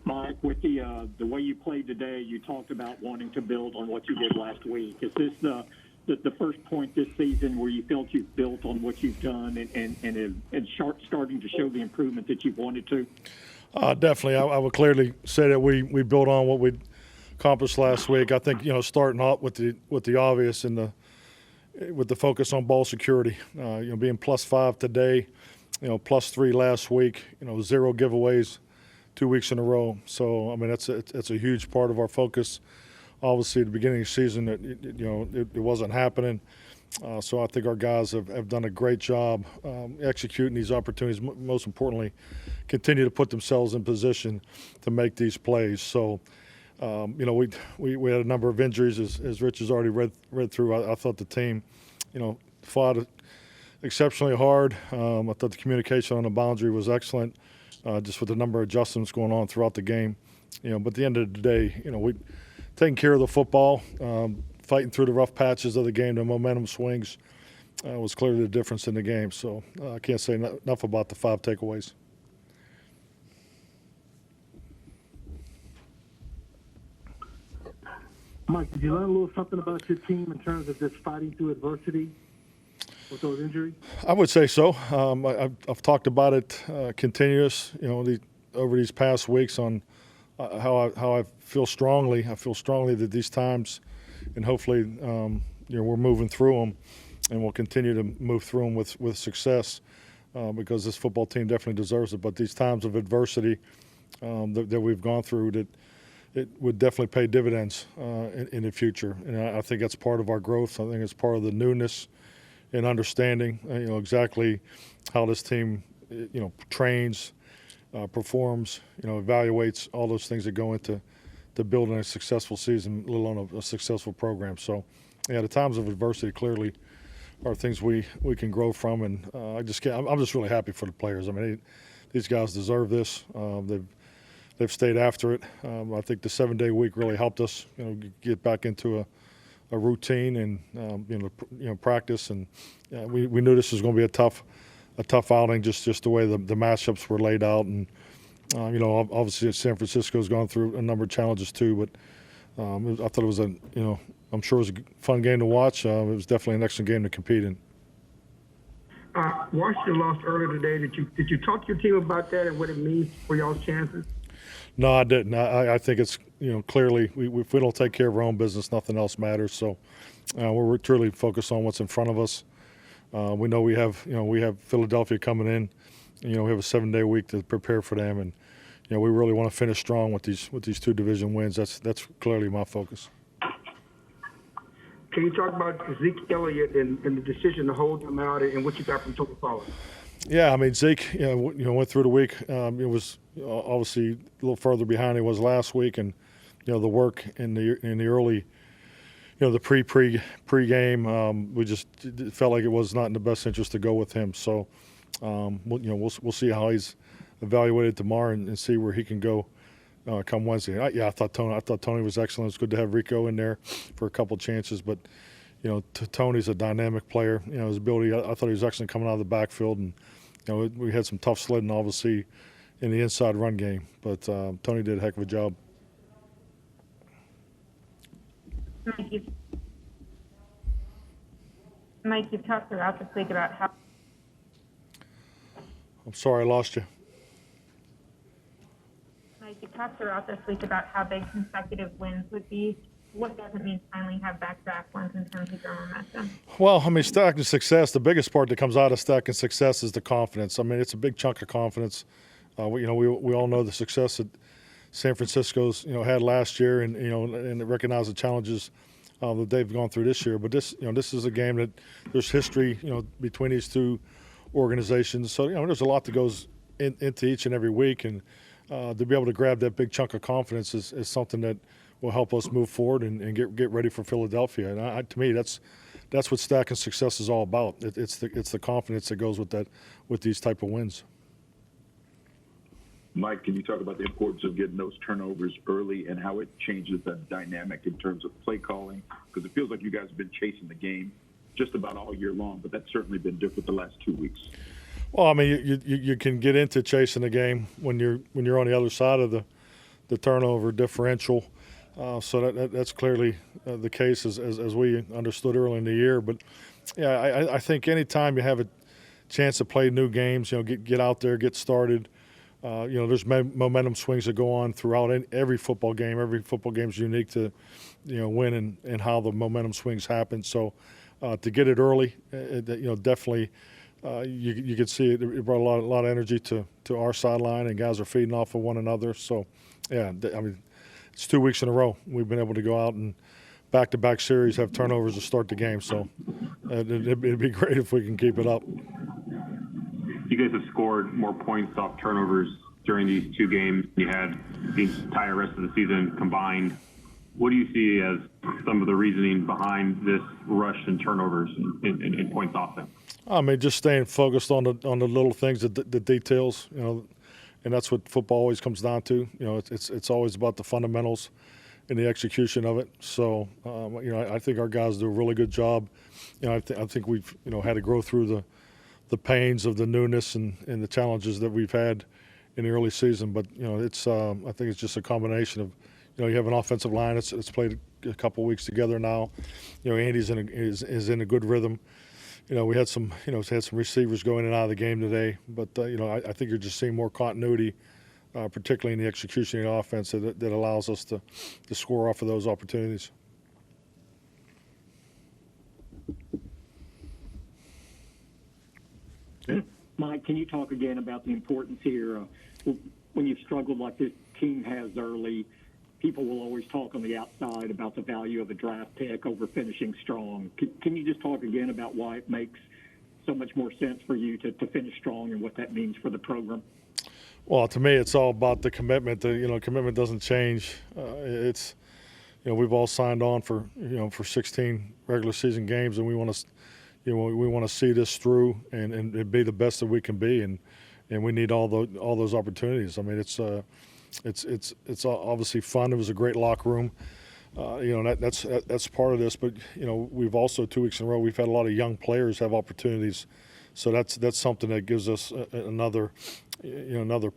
Mike, with the way you played today, you talked about wanting to build on what you did last week. Is this the first point this season where you felt you've built on what you've done and starting to show the improvement that you've wanted to? Definitely. I would clearly say that we built on what we accomplished last week. I think, starting off with the obvious and with the focus on ball security, being +5 today, +3 last week, 0 giveaways 2 weeks in a row. So, I mean, that's a huge part of our focus. Obviously, at the beginning of the season, it wasn't happening. So I think our guys have done a great job executing these opportunities. Most importantly, continue to put themselves in position to make these plays. So, we had a number of injuries, as Rich has already read through. I thought the team, fought exceptionally hard. I thought the communication on the boundary was excellent, just with the number of adjustments going on throughout the game. But at the end of the day, we taking care of the football, fighting through the rough patches of the game, the momentum swings was clearly the difference in the game. So I can't say enough about the 5 takeaways. Mike, did you learn a little something about your team in terms of just fighting through adversity with those injuries? I would say so. I've talked about it continuous, over these past weeks on how I feel strongly. I feel strongly that these times, and hopefully, we're moving through them, and we'll continue to move through them with success because this football team definitely deserves it. But these times of adversity that we've gone through, that it would definitely pay dividends in the future. And I think that's part of our growth. I think it's part of the newness and understanding, exactly how this team, trains, performs, evaluates, all those things that go into building a successful season, let alone a successful program. So, the times of adversity clearly are things we can grow from, and I'm just really happy for the players. I mean, these guys deserve this. They've stayed after it. I think the 7-day week really helped us, get back into a routine and practice. And we knew this was going to be a tough outing, just the way the matchups were laid out. And obviously San Francisco's gone through a number of challenges too. But I thought it was I'm sure it was a fun game to watch. It was definitely an excellent game to compete in. Washington lost earlier today. Did you talk to your team about that and what it means for y'all's chances? No, I didn't. I think it's clearly if we don't take care of our own business, nothing else matters. So we're truly focused on what's in front of us. We know we have Philadelphia coming in. We have a 7-day week to prepare for them, and we really want to finish strong with these 2 division wins. That's clearly my focus. Can you talk about Zeke Elliot and the decision to hold him out and what you got from Tony Pollard? Yeah, I mean, Zeke, went through the week. It was obviously a little further behind he was last week, and the work in the early, the pre-game, we just felt like it was not in the best interest to go with him. So, we'll see how he's evaluated tomorrow and see where he can go come Wednesday. I thought Tony was excellent. It's good to have Rico in there for a couple chances, but Tony's a dynamic player. His ability. I thought he was excellent coming out of the backfield, and we had some tough sledding, obviously, in the inside run game. But Tony did a heck of a job. Mike, you've talked throughout this week about how. I'm sorry, I lost you. Mike, you talked throughout this week about how big consecutive wins would be. What does it mean finally have back-to-back wins in terms of your momentum? Well, I mean, stacking success, the biggest part that comes out of stacking success is the confidence. I mean, it's a big chunk of confidence. We all know the success that San Francisco's, had last year and recognize the challenges that they've gone through this year. But this is a game that there's history, between these 2 organizations. So, there's a lot that goes into each and every week. And to be able to grab that big chunk of confidence is something that will help us move forward and get ready for Philadelphia. And to me, that's what stacking success is all about. It's the confidence that goes with these type of wins. Mike, can you talk about the importance of getting those turnovers early and how it changes the dynamic in terms of play calling? Because it feels like you guys have been chasing the game just about all year long, but that's certainly been different the last 2 weeks. Well, I mean, you can get into chasing the game when you're on the other side of the turnover differential. So that's clearly the case as we understood early in the year. But yeah, I think anytime you have a chance to play new games, get out there, get started. There's momentum swings that go on throughout every football game. Every football game is unique to, when and how the momentum swings happen. So to get it early, definitely you could see it brought a lot of energy to our sideline, and guys are feeding off of one another. So, yeah, I mean, it's 2 weeks in a row we've been able to go out and back-to-back series have turnovers to start the game. So it'd be great if we can keep it up. You guys have scored more points off turnovers during these 2 games. You had the entire rest of the season combined. What do you see as some of the reasoning behind this rush in turnovers in points offense? I mean, just staying focused on the little things, the details, and that's what football always comes down to. It's always about the fundamentals and the execution of it. So, I think our guys do a really good job. I think we've had to grow through the pains of the newness and the challenges that we've had in the early season. But it's I think it's just a combination of you have an offensive line that's played a couple of weeks together now. Andy's is in a good rhythm. We had some receivers going in and out of the game today, but I think you're just seeing more continuity, particularly in the execution of the offense that allows us to score off of those opportunities. Mike, can you talk again about the importance here? When you've struggled like this team has early, people will always talk on the outside about the value of a draft pick over finishing strong. Can you just talk again about why it makes so much more sense for you to finish strong and what that means for the program? Well, to me, it's all about the commitment. Commitment doesn't change. It's we've all signed on for 16 regular season games, and we want to we want to see this through and be the best that we can be, and we need all those opportunities. I mean, it's obviously fun. It was a great locker room. That's part of this. But we've also 2 weeks in a row we've had a lot of young players have opportunities, so that's something that gives us another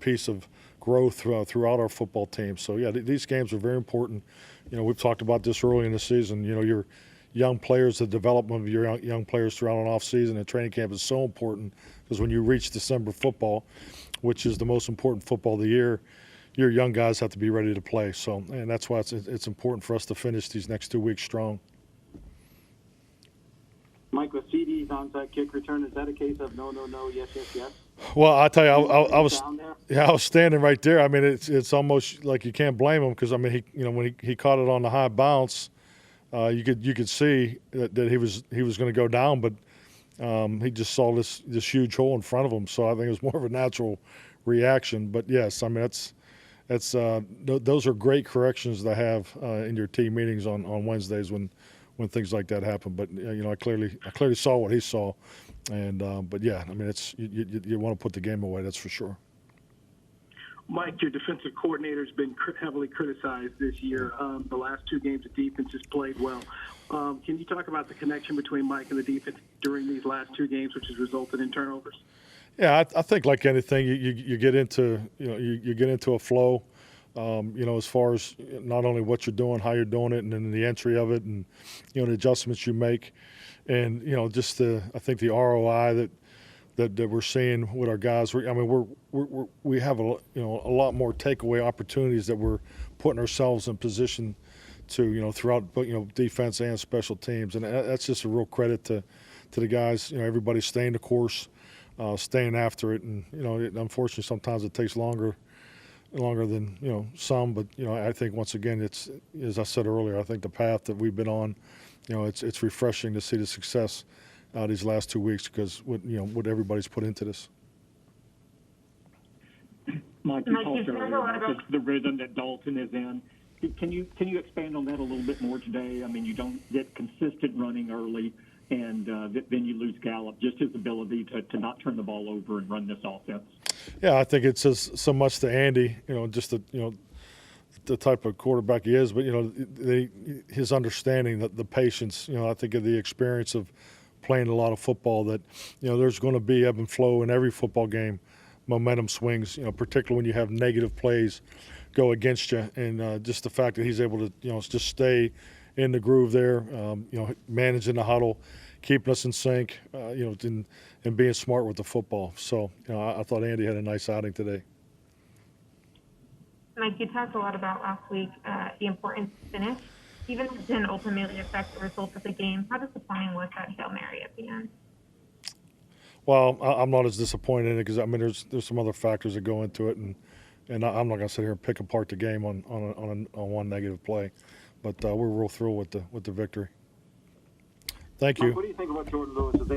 piece of growth throughout our football team. So yeah, these games are very important. We've talked about this early in the season. Your young players, the development of your young players throughout an off season and training camp is so important, because when you reach December football, which is the most important football of the year, your young guys have to be ready to play. So, and that's why it's important for us to finish these next 2 weeks strong. Mike, with CD's onside kick return, is that a case of no, yes, yes? Well, I tell you, I was standing right there. I mean, it's almost like you can't blame him, because I mean, when he caught it on the high bounce, you could see that he was going to go down, but he just saw this huge hole in front of him. So I think it was more of a natural reaction. But yes, I mean those are great corrections to have in your team meetings on Wednesdays when things like that happen. But I clearly saw what he saw, and but yeah, I mean you want to put the game away, that's for sure. Mike, your defensive coordinator has been heavily criticized this year. The last 2 games, the defense has played well. Can you talk about the connection between Mike and the defense during these last 2 games, which has resulted in turnovers? Yeah, I think like anything, you get into you get into a flow. As far as not only what you're doing, how you're doing it, and then the entry of it, and the adjustments you make, and just I think the ROI that we're seeing with our guys. I mean, we have a lot more takeaway opportunities that we're putting ourselves in position to throughout defense and special teams, and that's just a real credit to the guys. Everybody's staying the course, staying after it, and unfortunately sometimes it takes longer than some, but I think once again it's, as I said earlier, I think the path that we've been on, it's refreshing to see the success these last 2 weeks, because what everybody's put into this. Mike, you talked earlier about the rhythm that Dalton is in. Can you expand on that a little bit more today? I mean, you don't get consistent running early, and then you lose Gallup. Just his ability to not turn the ball over and run this offense. Yeah, I think it says so much to Andy. Just the type of quarterback he is, but his understanding, the patience. I think of the experience of playing a lot of football, that there's going to be ebb and flow in every football game, momentum swings. Particularly when you have negative plays go against you. And just the fact that he's able to, just stay in the groove there, managing the huddle, keeping us in sync, and being smart with the football. So, I thought Andy had a nice outing today. Mike, you talked a lot about last week the importance to finish, even if it didn't ultimately affect the result of the game. How disappointing was that Hail Mary at the end? Well, I'm not as disappointed in it because there's some other factors that go into it, and I'm not going to sit here and pick apart the game on one negative play, but we're real thrilled with the victory. Thank you. Mike, what do you think about Jordan Lewis? Is